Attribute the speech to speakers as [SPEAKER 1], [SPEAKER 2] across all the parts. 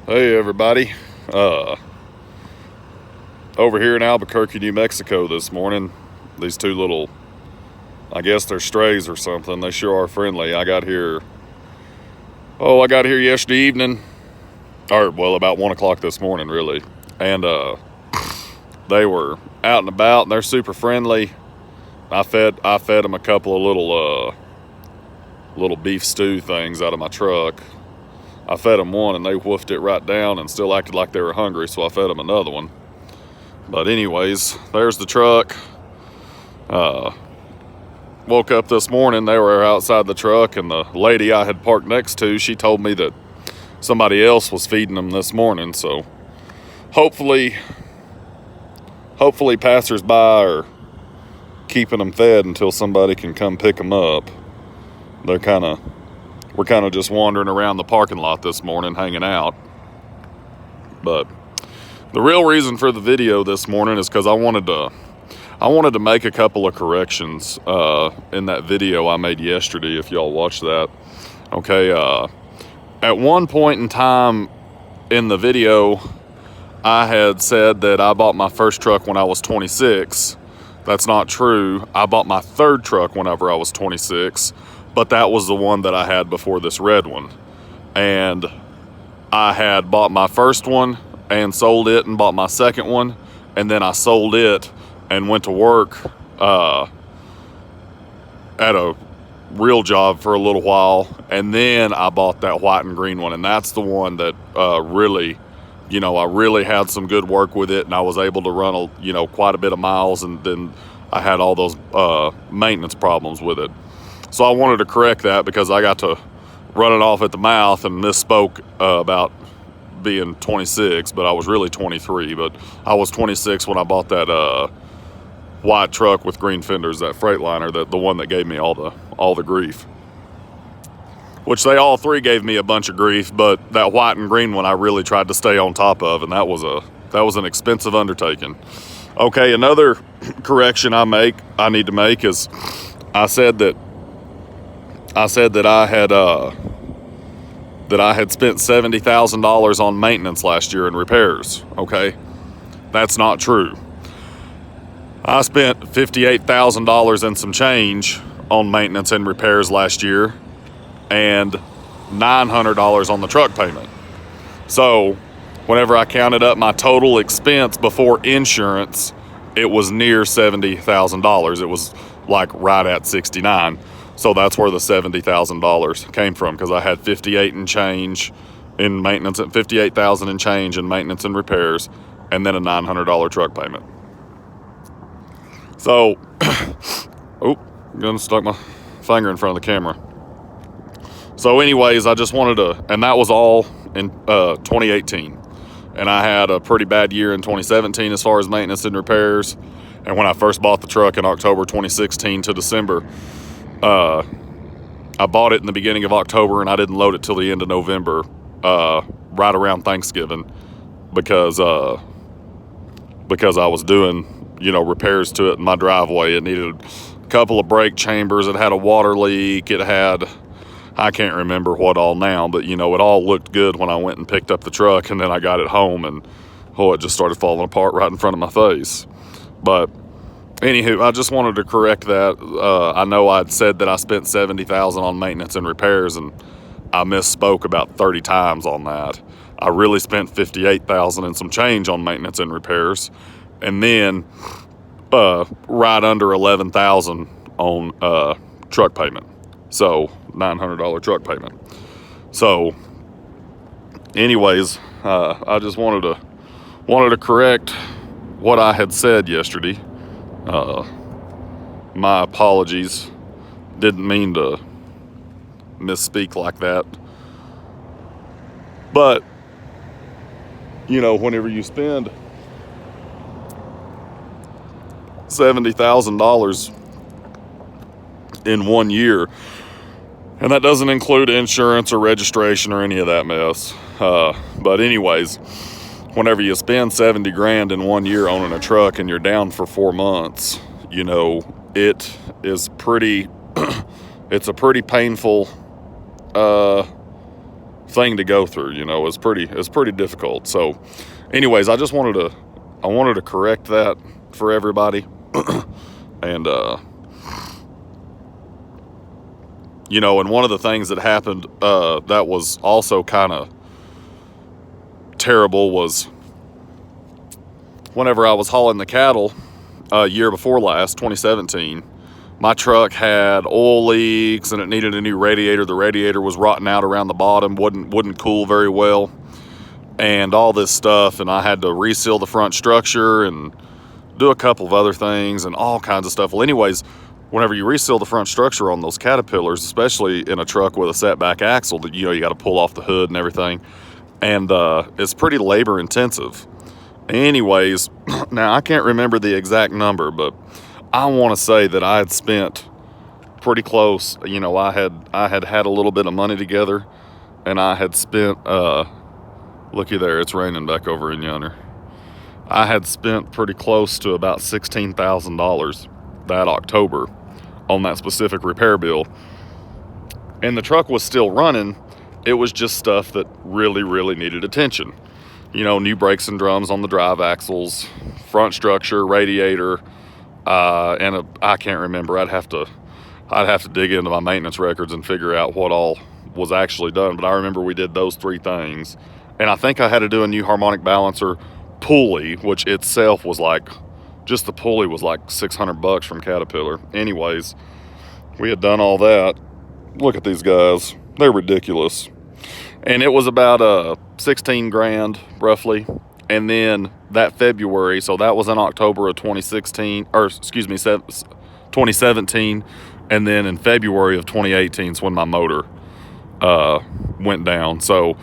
[SPEAKER 1] Hey everybody, over here in Albuquerque, New Mexico this morning. These two little, I guess they're strays or something. They sure are friendly. I got here yesterday evening, or well, about 1 o'clock this morning really. And they were out and about and they're super friendly. I fed them a couple of little beef stew things out of my truck. I fed them one and they woofed it right down and still acted like they were hungry, so I fed them another one. But anyways, there's the truck. Woke up this morning, they were outside the truck, and the lady I had parked next to, she told me that somebody else was feeding them this morning. So hopefully passersby are keeping them fed until somebody can come pick them up. We're kind of just wandering around the parking lot this morning, hanging out. But the real reason for the video this morning is because I wanted to make a couple of corrections in that video I made yesterday, if y'all watched that. Okay, at one point in time in the video, I had said that I bought my first truck when I was 26. That's not true. I bought my third truck whenever I was 26. But that was the one that I had before this red one. And I had bought my first one and sold it and bought my second one. And then I sold it and went to work at a real job for a little while. And then I bought that white and green one. And that's the one that really, I really had some good work with it. And I was able to run, quite a bit of miles. And then I had all those maintenance problems with it. So I wanted to correct that because I got to run it off at the mouth and misspoke about being 26, but I was really 23. But I was 26 when I bought that white truck with green fenders, that Freightliner, the one that gave me all the grief. Which they all three gave me a bunch of grief, but that white and green one I really tried to stay on top of, and that was an expensive undertaking. Okay, another correction I need to make is I said that I had spent $70,000 on maintenance last year and repairs. Okay, that's not true. I spent $58,000 and some change on maintenance and repairs last year, and $900 on the truck payment. So, whenever I counted up my total expense before insurance, it was near $70,000. It was like right at 69. So that's where the $70,000 came from, because I had 58 and change in maintenance, at 58,000 and change in maintenance and repairs, and then a $900 truck payment. So, I'm gonna stuck my finger in front of the camera. So anyways, I just wanted to, and that was all in 2018. And I had a pretty bad year in 2017 as far as maintenance and repairs. And when I first bought the truck in October 2016 to December, I bought it in the beginning of October and I didn't load it till the end of November, right around Thanksgiving, because I was doing, repairs to it in my driveway. It needed a couple of brake chambers. It had a water leak. It had, I can't remember what all now, but it all looked good when I went and picked up the truck, and then I got it home and it just started falling apart right in front of my face. But anywho, I just wanted to correct that. I know I'd said that I spent $70,000 on maintenance and repairs, and I misspoke about 30 times on that. I really spent $58,000 and some change on maintenance and repairs, and then right under $11,000 on truck payment. So $900 truck payment. So, anyways, I just wanted to correct what I had said yesterday. My apologies. Didn't mean to misspeak like that. But, whenever you spend $70,000 in 1 year, and that doesn't include insurance or registration or any of that mess. But anyways, whenever you spend 70 grand in 1 year owning a truck and you're down for 4 months, it is pretty, it's a pretty painful thing thing to go through. You know, it's pretty difficult. So, anyways, I wanted to correct that for everybody, and you know, and one of the things that happened that was also kind of terrible was whenever I was hauling the cattle year before last, 2017, my truck had oil leaks and it needed a new radiator. The radiator was rotting out around the bottom, wouldn't cool very well, and all this stuff. And I had to reseal the front structure and do a couple of other things and all kinds of stuff. Well, anyways, whenever you reseal the front structure on those Caterpillars, especially in a truck with a setback axle, that, you know, you got to pull off the hood and everything, and it's pretty labor intensive. Anyways, now I can't remember the exact number, but I want to say that I had spent pretty close. You know, I had a little bit of money together, and I had spent looky there, it's raining back over in yonder. I had spent pretty close to about $16,000 that October on that specific repair bill, and the truck was still running. It was just stuff that really needed attention. You know, new brakes and drums on the drive axles, front structure, radiator, and I can't remember. I'd have to dig into my maintenance records and figure out what all was actually done. But I remember we did those three things, and I think I had to do a new harmonic balancer pulley, which itself was like, just the pulley was like $600 from Caterpillar. Anyways, we had done all that. Look at these guys, they're ridiculous. And it was about 16 grand roughly. And then that February, so that was in October of 2016, or excuse me, 2017. And then in February of 2018 is when my motor went down. So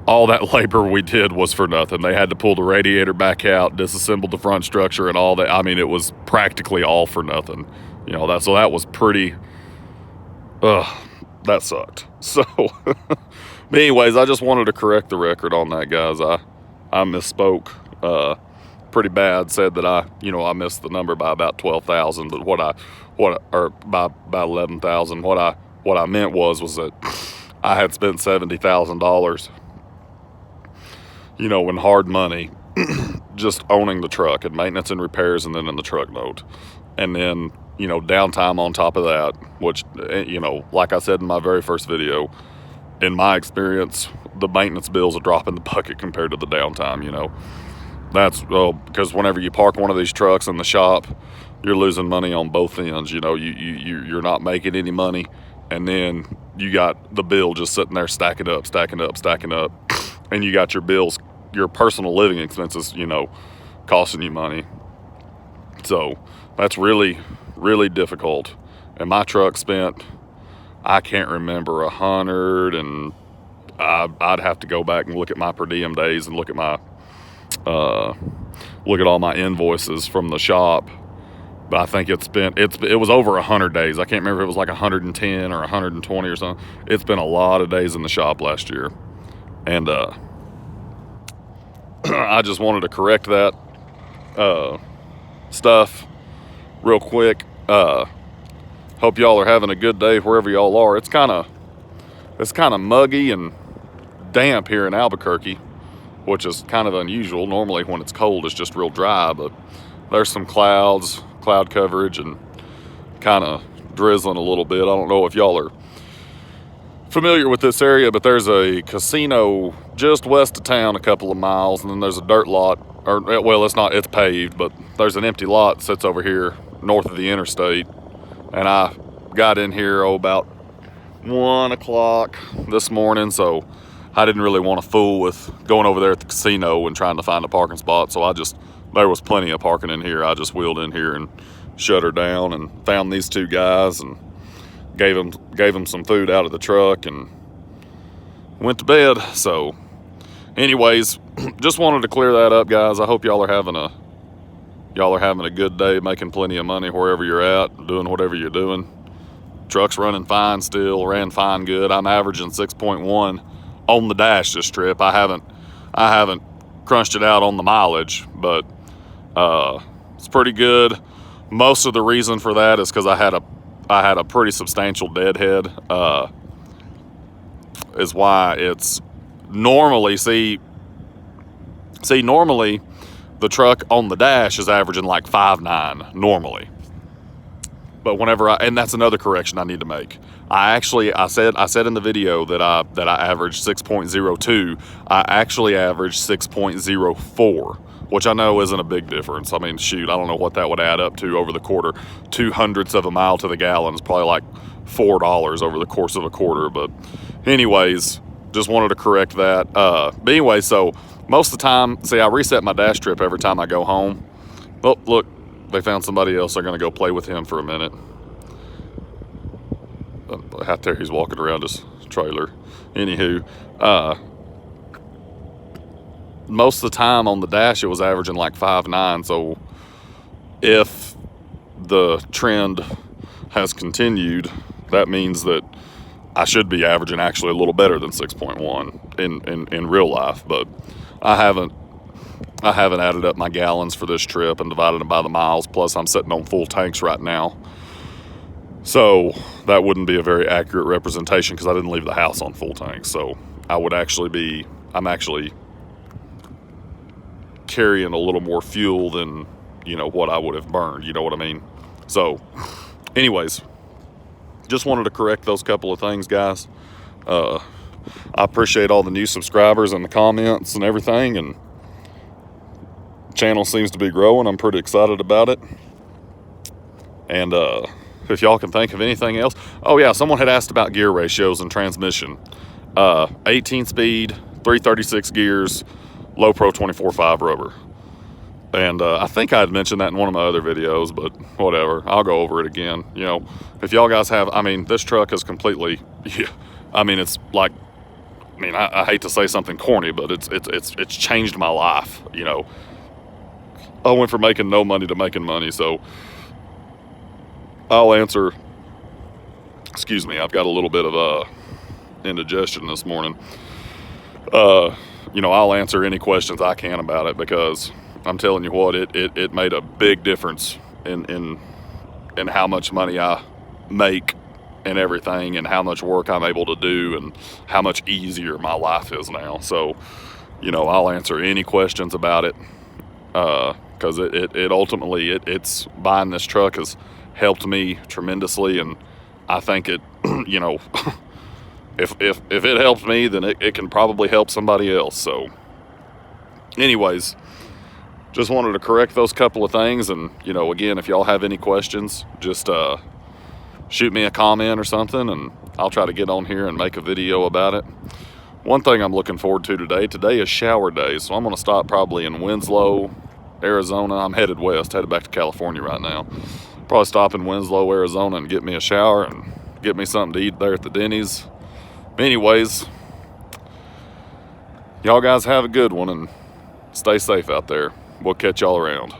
[SPEAKER 1] all that labor we did was for nothing. They had to pull the radiator back out, disassemble the front structure and all that. I mean, it was practically all for nothing. You know, that was pretty, that sucked. So, but anyways, I just wanted to correct the record on that, guys. I misspoke pretty bad. Said that I missed the number by about 12,000, but or by 11,000. What I meant was that I had spent $70,000, you know, in hard money, just owning the truck and maintenance and repairs, and then in the truck note, and then, you know, downtime on top of that, which, you know, like I said in my very first video, in my experience, the maintenance bills are dropping the bucket compared to the downtime. You know, that's because whenever you park one of these trucks in the shop, you're losing money on both ends. You know, you're not making any money, and then you got the bill just sitting there stacking up, and you got your bills, your personal living expenses, you know, costing you money. So that's really difficult. And my truck spent, I can't remember, 100, and I'd have to go back and look at my per diem days and look at all my invoices from the shop. But I think it was over 100 days. I can't remember if it was like 110 or 120 or something. It's been a lot of days in the shop last year. And I just wanted to correct that stuff real quick. Hope y'all are having a good day wherever y'all are. It's kind of muggy and damp here in Albuquerque, which is kind of unusual. Normally when it's cold, it's just real dry, but there's some cloud coverage and kind of drizzling a little bit. I don't know if y'all are familiar with this area, but there's a casino just west of town a couple of miles, and then there's a dirt lot, or, well, it's paved, but there's an empty lot that sits over here north of the interstate. And I got in here about 1 o'clock this morning, so I didn't really want to fool with going over there at the casino and trying to find a parking spot. So there was plenty of parking in here. I just wheeled in here and shut her down and found these two guys and gave them some food out of the truck and went to bed. So anyways, just wanted to clear that up, guys. I hope y'all are having a good day, making plenty of money wherever you're at, doing whatever you're doing. Truck's running fine still, ran fine good. I'm averaging 6.1 on the dash this trip. I haven't crunched it out on the mileage, but it's pretty good. Most of the reason for that is because I had a pretty substantial deadhead, is why it's normally, normally the truck on the dash is averaging like 5.9 normally. But whenever and that's another correction I need to make. I said in the video that I averaged 6.02. I actually averaged 6.04, which I know isn't a big difference. I mean, shoot, I don't know what that would add up to over the quarter. 0.02 of a mile to the gallon is probably like $4 over the course of a quarter. But anyways, just wanted to correct that. But anyway, so most of the time, see, I reset my dash strip every time I go home. Oh, look, they found somebody else. They're going to go play with him for a minute. Out there, he's walking around his trailer. Anywho, most of the time on the dash, it was averaging like 5.9. So if the trend has continued, that means that I should be averaging actually a little better than 6.1 in real life. But I haven't added up my gallons for this trip and divided them by the miles. Plus, I'm sitting on full tanks right now. So that wouldn't be a very accurate representation because I didn't leave the house on full tanks. So I'm actually carrying a little more fuel than, what I would have burned. You know what I mean? So anyways, just wanted to correct those couple of things, guys. I appreciate all the new subscribers and the comments and everything. And channel seems to be growing. I'm pretty excited about it. And if y'all can think of anything else. Oh yeah, someone had asked about gear ratios and transmission. 18 speed, 336 gears, low pro 24.5 rubber. And I think I had mentioned that in one of my other videos, but whatever, I'll go over it again. If y'all guys have, this truck is completely, it's like, I hate to say something corny, but it's changed my life. I went from making no money to making money. So I'll answer, excuse me, I've got a little bit of indigestion this morning. I'll answer any questions I can about it, because I'm telling you what, it made a big difference in how much money I make and everything, and how much work I'm able to do, and how much easier my life is now. So, I'll answer any questions about it, because it ultimately, it's buying this truck has helped me tremendously. And I think it, if it helps me, then it can probably help somebody else. So anyways, just wanted to correct those couple of things. And again, if y'all have any questions, just shoot me a comment or something, and I'll try to get on here and make a video about it. One thing I'm looking forward to today is shower day, so I'm going to stop probably in Winslow, Arizona. I'm headed west, headed back to California right now. Probably stop in Winslow, Arizona, and get me a shower and get me something to eat there at the Denny's. Anyways, y'all guys have a good one and stay safe out there. We'll catch y'all around.